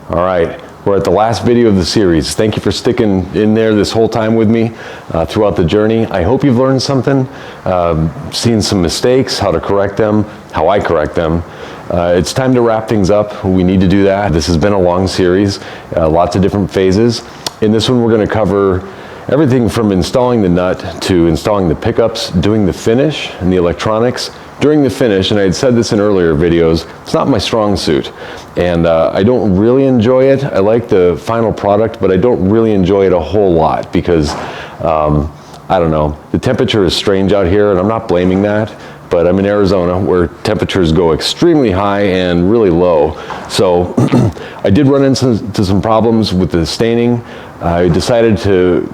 All right, we're at the last video of the series. Thank you for sticking in there this whole time with me throughout the journey. I hope you've learned something, seen some mistakes, how to correct them, how I correct them. It's time to wrap things up. We need to do that. This has been a long series, lots of different phases. In this one, we're going to cover everything from installing the nut to installing the pickups, doing the finish and the electronics. During the finish, and I had said this in earlier videos, it's not my strong suit. And I don't really enjoy it. I like the final product, but I don't really enjoy it a whole lot because, I don't know, the temperature is strange out here, and I'm not blaming that, but I'm in Arizona where temperatures go extremely high and really low. So I did run into some problems with the staining. I decided to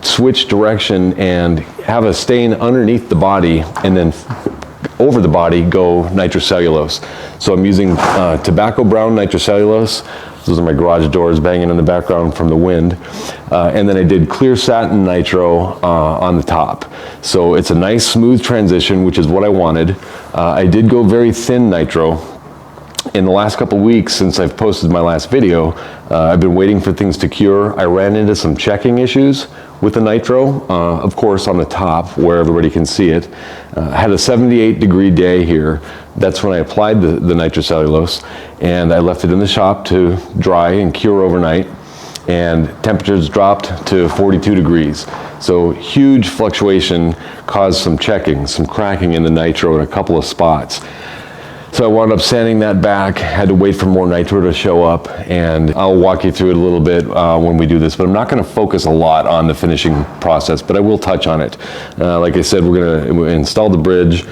switch direction and have a stain underneath the body and then over the body go nitrocellulose. So I'm using tobacco brown nitrocellulose. Those are my garage doors banging in the background from the wind. And then I did clear satin nitro on the top. So it's a nice smooth transition, which is what I wanted. I did go very thin nitro. In the last couple weeks since I've posted my last video, I've been waiting for things to cure. I ran into some checking issues with the nitro, of course on the top where everybody can see it. I had a 78-degree day here. That's when I applied the nitrocellulose, and I left it in the shop to dry and cure overnight, and temperatures dropped to 42 degrees. So huge fluctuation caused some checking, some cracking in the nitro in a couple of spots. So I wound up sanding that back, had to wait for more nitro to show up, and I'll walk you through it a little bit when we do this, but I'm not going to focus a lot on the finishing process, but I will touch on it. Like I said, we're going to install the bridge,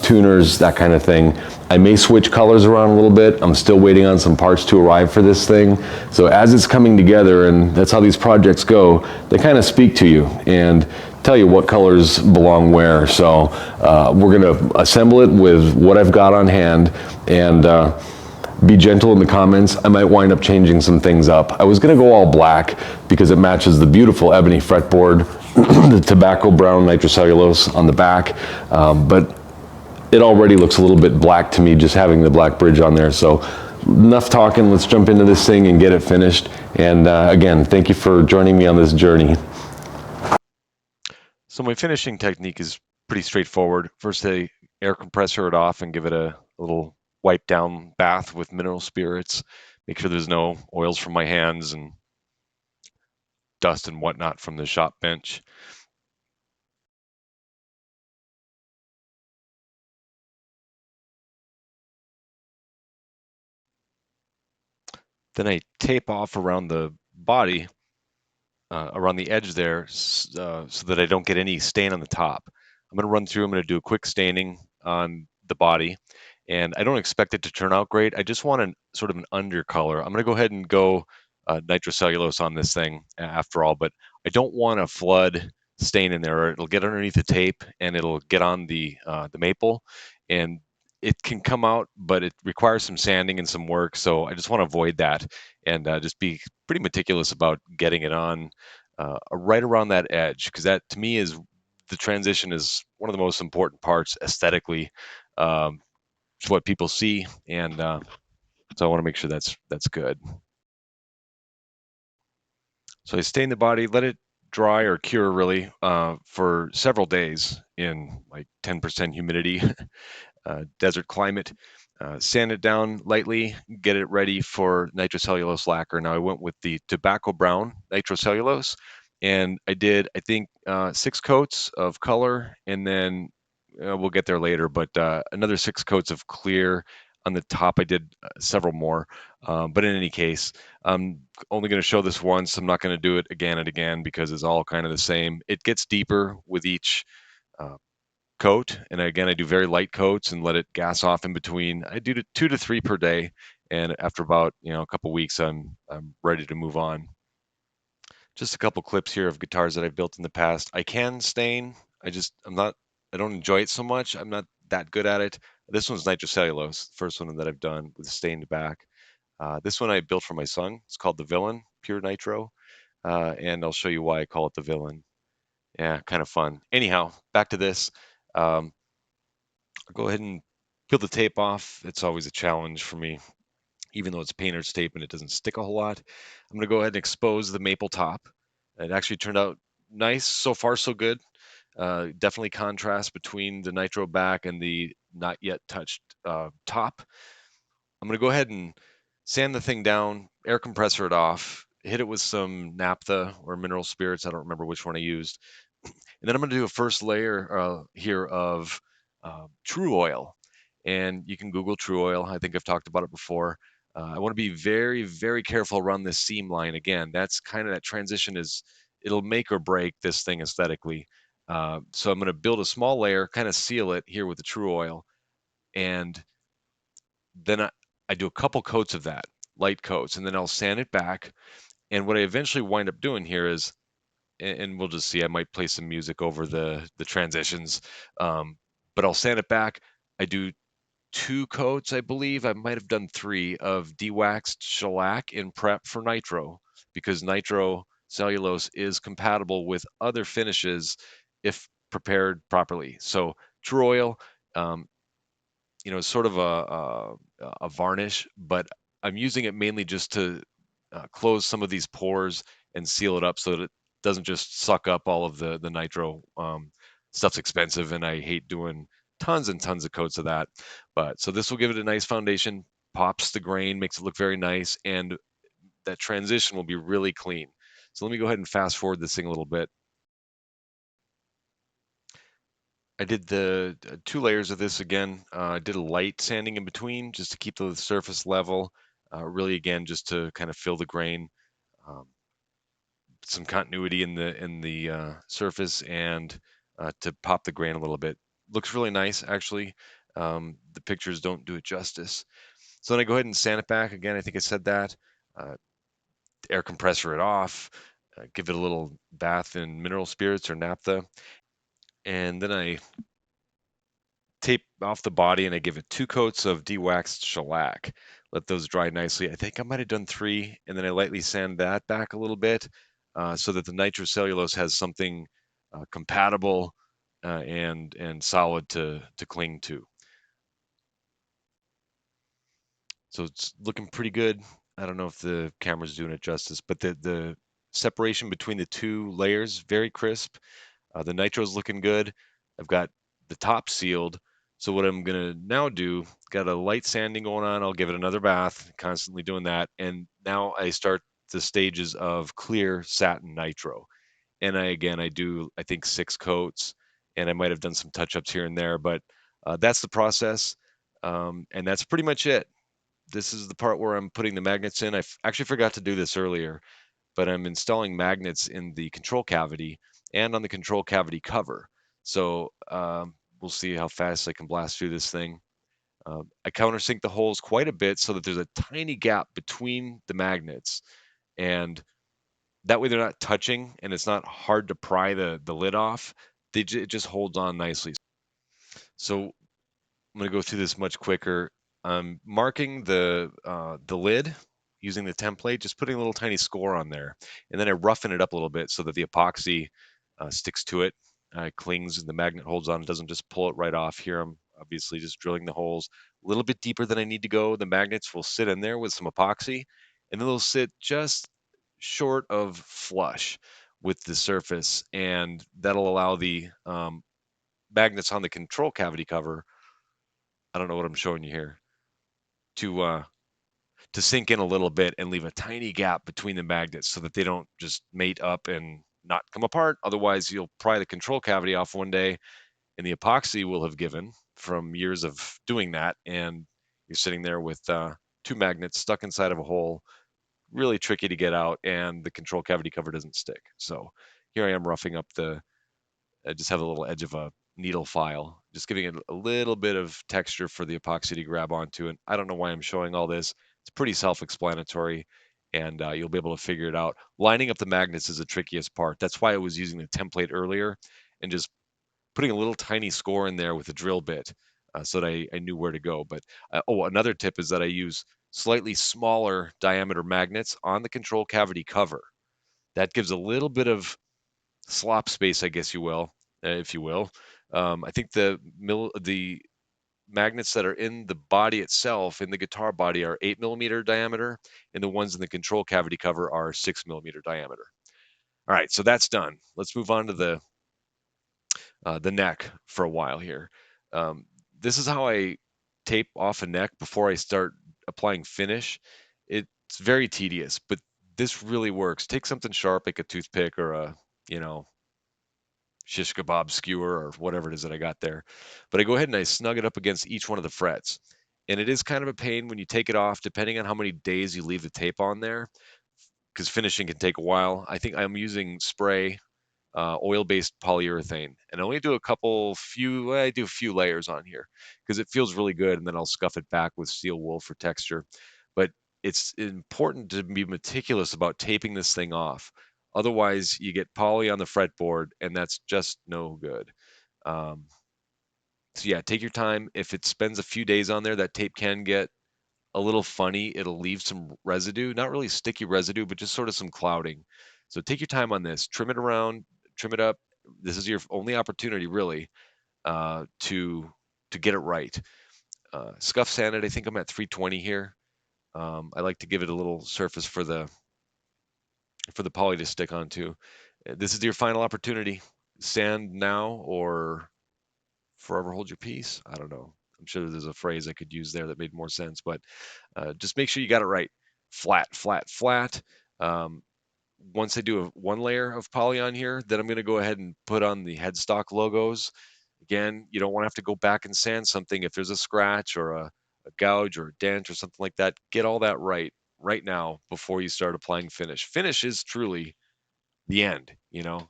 tuners, that kind of thing. I may switch colors around a little bit. I'm still waiting on some parts to arrive for this thing. So as it's coming together, and that's how these projects go, they kind of speak to you and tell you what colors belong where. So we're going to assemble it with what I've got on hand, and be gentle in the comments. I might wind up changing some things up. I was going to go all black because it matches the beautiful ebony fretboard, the tobacco brown nitrocellulose on the back, but it already looks a little bit black to me just having the black bridge on there. So enough talking, let's jump into this thing and get it finished. And again, thank you for joining me on this journey. So my finishing technique is pretty straightforward. First, I air compressor it off and give it a little wipe down bath with mineral spirits. Make sure there's no oils from my hands and dust and whatnot from the shop bench. Then I tape off around the body, around the edge there, so that I don't get any stain on the top. I'm going to run through, I'm going to do a quick staining on the body, and I don't expect it to turn out great. I just want sort of an undercolor. I'm going to go ahead and go nitrocellulose on this thing after all, but I don't want a flood stain in there, or it'll get underneath the tape and it'll get on the maple, and it can come out, but it requires some sanding and some work. So I just want to avoid that and just be pretty meticulous about getting it on right around that edge, because that to me is the transition is one of the most important parts aesthetically. It's what people see, and so I want to make sure that's good. So I stain the body, let it dry or cure really for several days in like 10% humidity, desert climate. Sand it down lightly, get it ready for nitrocellulose lacquer. Now I went with the tobacco brown nitrocellulose, and I did, I think, 6 coats of color, and then we'll get there later, but another 6 coats of clear on the top. I did several more, but in any case, I'm only going to show this once. I'm not going to do it again and again because it's all kind of the same. It gets deeper with each uh, coat, and again, I do very light coats and let it gas off in between. I do 2 to 3 per day, and after about a couple weeks, I'm ready to move on. Just a couple clips here of guitars that I've built in the past. I can stain. I don't enjoy it so much. I'm not that good at it. This one's nitrocellulose, the first one that I've done with stained back. This one I built for my son. It's called the Villain, pure nitro, and I'll show you why I call it the Villain. Yeah, kind of fun. Anyhow, back to this. I'll go ahead and peel the tape off. It's always a challenge for me. even though it's painter's tape and it doesn't stick a whole lot. I'm going to go ahead and expose the maple top. It actually turned out nice. So far, so good. Definitely contrast between the nitro back and the not yet touched top. I'm going to go ahead and sand the thing down, air compressor it off, hit it with some naphtha or mineral spirits. I don't remember which one I used. And then I'm going to do a first layer here of True Oil. And you can Google True Oil. I think I've talked about it before. I want to be very, very careful around this seam line. Again, that's kind of that transition is, it'll make or break this thing aesthetically. So I'm going to build a small layer, kind of seal it here with the True Oil. And then I do a couple coats of that, light coats, and then I'll sand it back. And what I eventually wind up doing here is, and we'll just see, I might play some music over the transitions, but I'll sand it back. I do 2 coats, I believe. I might have done 3 of de-waxed shellac in prep for nitro, because nitro cellulose is compatible with other finishes if prepared properly. So True Oil, um, it's sort of a varnish, but I'm using it mainly just to close some of these pores and seal it up so that it doesn't just suck up all of the nitro. Stuff's expensive, and I hate doing tons and tons of coats of that. But so this will give it a nice foundation, pops the grain, makes it look very nice, and that transition will be really clean. So let me go ahead and fast forward this thing a little bit. I did the 2 layers of this again. I did a light sanding in between just to keep the surface level. Really, again, just to kind of fill the grain, um, some continuity in the surface, and to pop the grain a little bit. Looks really nice, actually. The pictures don't do it justice. So then I go ahead and sand it back again. I think I said that. Uh, Air compressor it off. Give it a little bath in mineral spirits or naphtha, and then I tape off the body and I give it 2 coats of de-waxed shellac. Let those dry nicely. I think I might have done 3, and then I lightly sand that back a little bit so that the nitrocellulose has something compatible and solid to cling to. So it's looking pretty good. I don't know if the camera's doing it justice, but the separation between the 2 layers, very crisp. The nitro's looking good. I've got the top sealed. So what I'm gonna now do, got a light sanding going on. I'll give it another bath, constantly doing that. And now I start the stages of clear satin nitro. And I do, I think 6 coats, and I might have done some touch-ups here and there, but that's the process. And that's pretty much it. This is the part where I'm putting the magnets in. I actually forgot to do this earlier, but I'm installing magnets in the control cavity and on the control cavity cover. So we'll see how fast I can blast through this thing. I countersink the holes quite a bit so that there's a tiny gap between the magnets, and that way they're not touching and it's not hard to pry the lid off. It just holds on nicely. So I'm going to go through this much quicker. I'm marking the lid using the template, just putting a little tiny score on there, and then I roughen it up a little bit so that the epoxy sticks to it, clings, and the magnet holds on. It doesn't just pull it right off. Here I'm obviously just drilling the holes a little bit deeper than I need to go. The magnets will sit in there with some epoxy, and then they'll sit just short of flush with the surface, and that'll allow the magnets on the control cavity cover, I don't know what I'm showing you here, to sink in a little bit and leave a tiny gap between the magnets so that they don't just mate up and not come apart. Otherwise, you'll pry the control cavity off one day, and the epoxy will have given from years of doing that, and you're sitting there with 2 magnets stuck inside of a hole, really tricky to get out, and the control cavity cover doesn't stick. So here I am roughing up I just have a little edge of a needle file, just giving it a little bit of texture for the epoxy to grab onto. And I don't know why I'm showing all this. It's pretty self-explanatory, and you'll be able to figure it out. Lining up the magnets is the trickiest part. That's why I was using the template earlier and just putting a little tiny score in there with a drill bit so that I knew where to go. But another tip is that I use slightly smaller diameter magnets on the control cavity cover. That gives a little bit of slop space, I guess you will, if you will. I think the magnets that are in the body itself, in the guitar body, are 8 millimeter diameter, and the ones in the control cavity cover are 6 millimeter diameter. All right, so that's done. Let's move on to the neck for a while here. Um, this is how I tape off a neck before I start applying finish. It's very tedious, but this really works. Take something sharp like a toothpick or a, you know, shish kebab skewer or whatever it is that I got there. But I go ahead and I snug it up against each one of the frets. And it is kind of a pain when you take it off, depending on how many days you leave the tape on there, because finishing can take a while. I think I'm using spray, oil-based polyurethane, and I only do I do a few layers on here because it feels really good, and then I'll scuff it back with steel wool for texture. But it's important to be meticulous about taping this thing off. Otherwise, you get poly on the fretboard, and that's just no good. Um, so yeah, take your time. If it spends a few days on there, that tape can get a little funny. It'll leave some residue, not really sticky residue, but just sort of some clouding. So take your time on this, trim it around, trim it up. This is your only opportunity, really, to get it right. Scuff sand it. I think I'm at 320 here. I like to give it a little surface for the poly to stick onto. This is your final opportunity. Sand now or forever hold your peace. I don't know. I'm sure there's a phrase I could use there that made more sense, but just make sure you got it right. Flat, flat, flat. Um, Once I do one layer of poly on here, then I'm going to go ahead and put on the headstock logos. Again, you don't want to have to go back and sand something if there's a scratch or a gouge or a dent or something like that. Get all that right now before you start applying finish. Finish is truly the end. You're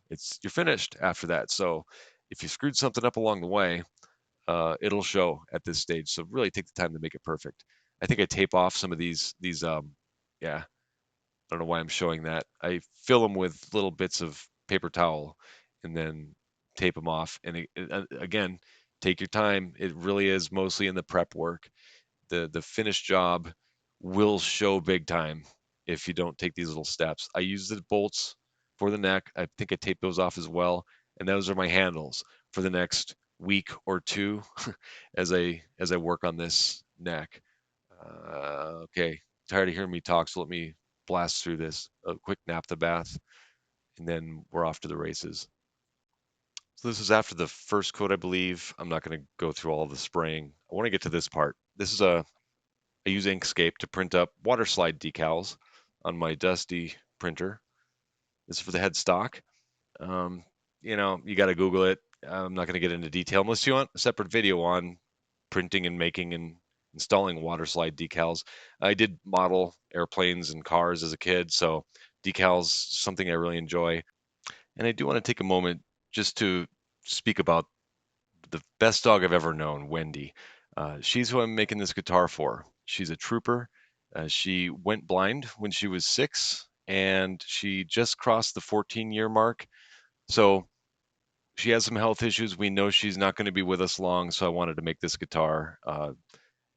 finished after that. So if you screwed something up along the way, it'll show at this stage. So really take the time to make it perfect. I think I tape off some of these. Yeah, I don't know why I'm showing that. I fill them with little bits of paper towel and then tape them off. And again, take your time. It really is mostly in the prep work. The finished job will show big time if you don't take these little steps. I use the bolts for the neck. I think I tape those off as well, and those are my handles for the next week or two as I work on this neck. Okay, tired of hearing me talk, so let me blast through this. A quick naphtha bath, and then we're off to the races. So this is after the first coat, I believe. I'm not going to go through all of the spraying. I want to get to this part. This is I use Inkscape to print up water slide decals on my dusty printer. This is for the headstock. Um, you got to Google it. I'm not going to get into detail unless you want a separate video on printing and making and installing water slide decals. I did model airplanes and cars as a kid, so decals something I really enjoy. And I do want to take a moment just to speak about the best dog I've ever known, Wendy. She's who I'm making this guitar for. She's a trooper. She went blind when she was 6, and she just crossed the 14-year mark. So she has some health issues. We know she's not going to be with us long, so I wanted to make this guitar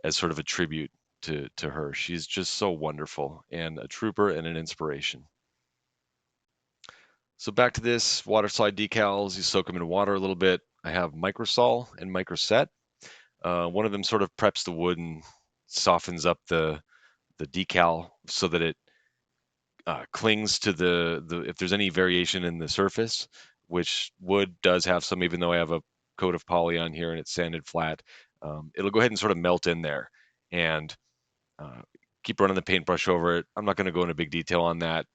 as sort of a tribute to her. She's just so wonderful and a trooper and an inspiration. So back to this water slide decals. You soak them in water a little bit. I have microsol and microset. One of them sort of preps the wood and softens up the decal so that it clings to the if there's any variation in the surface, which wood does have some, even though I have a coat of poly on here and it's sanded flat. It'll go ahead and sort of melt in there and uh, keep running the paintbrush over it. I'm not going to go into big detail on that.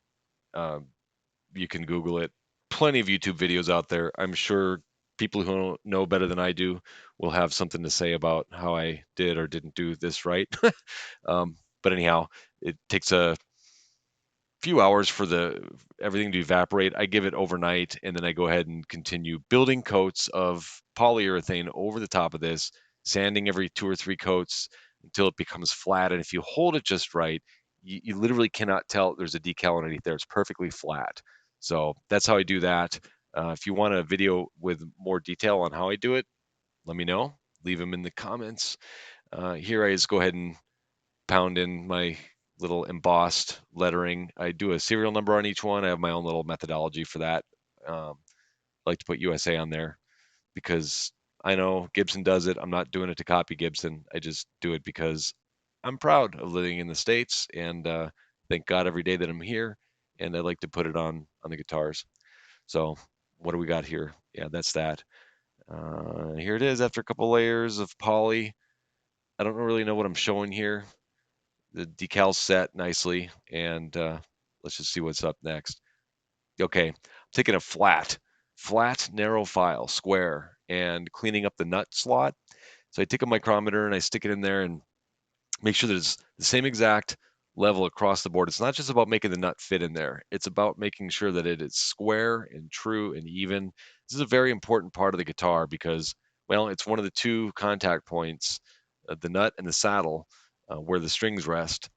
Um, you can Google it. Plenty of YouTube videos out there. I'm sure people who know better than I do will have something to say about how I did or didn't do this right. But anyhow, it takes a few hours for the everything to evaporate. I give it overnight, and then I go ahead and continue building coats of polyurethane over the top of this, sanding every 2 or 3 coats until it becomes flat. And if you hold it just right, you literally cannot tell there's a decal underneath there. It's perfectly flat. So that's how I do that. If you want a video with more detail on how I do it, let me know. Leave them in the comments. Here I just go ahead and pound in my little embossed lettering. I do a serial number on each one. I have my own little methodology for that. I like to put USA on there because I know Gibson does it. I'm not doing it to copy Gibson. I just do it because I'm proud of living in the States, and thank God every day that I'm here. And I like to put it on the guitars. So what do we got here? Yeah, that's that. Here it is after a couple layers of poly. I don't really know what I'm showing here. The decals set nicely, and let's just see what's up next. Okay, I'm taking a flat, narrow file, square, and cleaning up the nut slot. So I take a micrometer and I stick it in there and make sure that it's the same exact level across the board. It's not just about making the nut fit in there. It's about making sure that it is square and true and even. This is a very important part of the guitar because, well, it's one of the two contact points, the nut and the saddle, where the strings rest.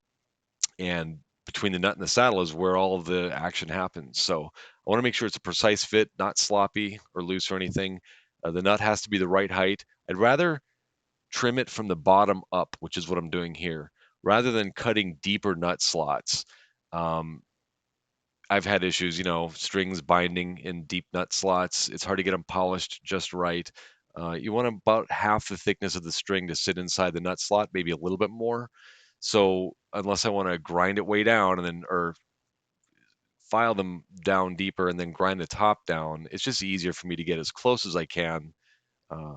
And between the nut and the saddle is where all of the action happens. So I want to make sure it's a precise fit, not sloppy or loose or anything. The nut has to be the right height. I'd rather trim it from the bottom up, which is what I'm doing here, rather than cutting deeper nut slots. Um, I've had issues, strings binding in deep nut slots. It's hard to get them polished just right. You want about half the thickness of the string to sit inside the nut slot, maybe a little bit more. So unless I want to grind it way down and then or file them down deeper and then grind the top down, it's just easier for me to get as close as I can uh,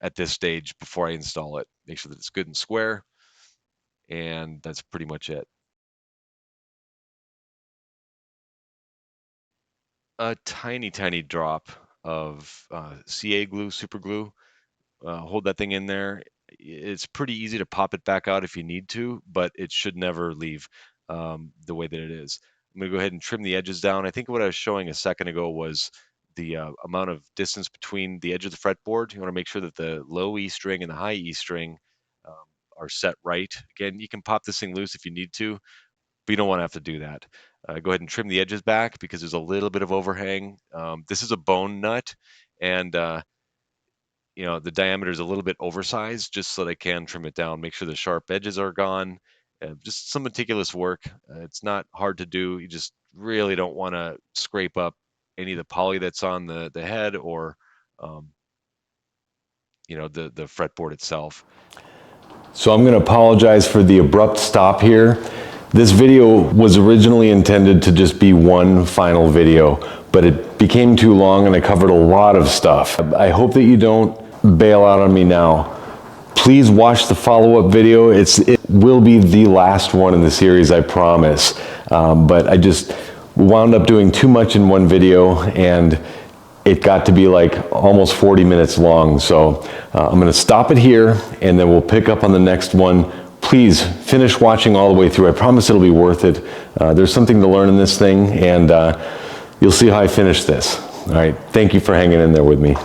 at this stage before I install it. Make sure that it's good and square, and that's pretty much it. A tiny, tiny drop of CA glue, super glue. Hold that thing in there. It's pretty easy to pop it back out if you need to, but it should never leave the way that it is. I'm going to go ahead and trim the edges down. I think what I was showing a second ago was the amount of distance between the edge of the fretboard. You want to make sure that the low E string and the high E string um, are set right. Again, you can pop this thing loose if you need to, but you don't want to have to do that. Go ahead and trim the edges back because there's a little bit of overhang. This is a bone nut, and the diameter is a little bit oversized just so they can trim it down, make sure the sharp edges are gone. Just some meticulous work. It's not hard to do. You just really don't want to scrape up any of the poly that's on the head or um, the fretboard itself. So I'm going to apologize for the abrupt stop here. This video was originally intended to just be one final video, but it became too long and I covered a lot of stuff. I hope that you don't bail out on me now. Please watch the follow-up video. It will be the last one in the series, I promise. But I just wound up doing too much in one video and it got to be like almost 40 minutes long. So I'm going to stop it here and then we'll pick up on the next one. Please finish watching all the way through. I promise it'll be worth it. There's something to learn in this thing and you'll see how I finish this. All right, thank you for hanging in there with me.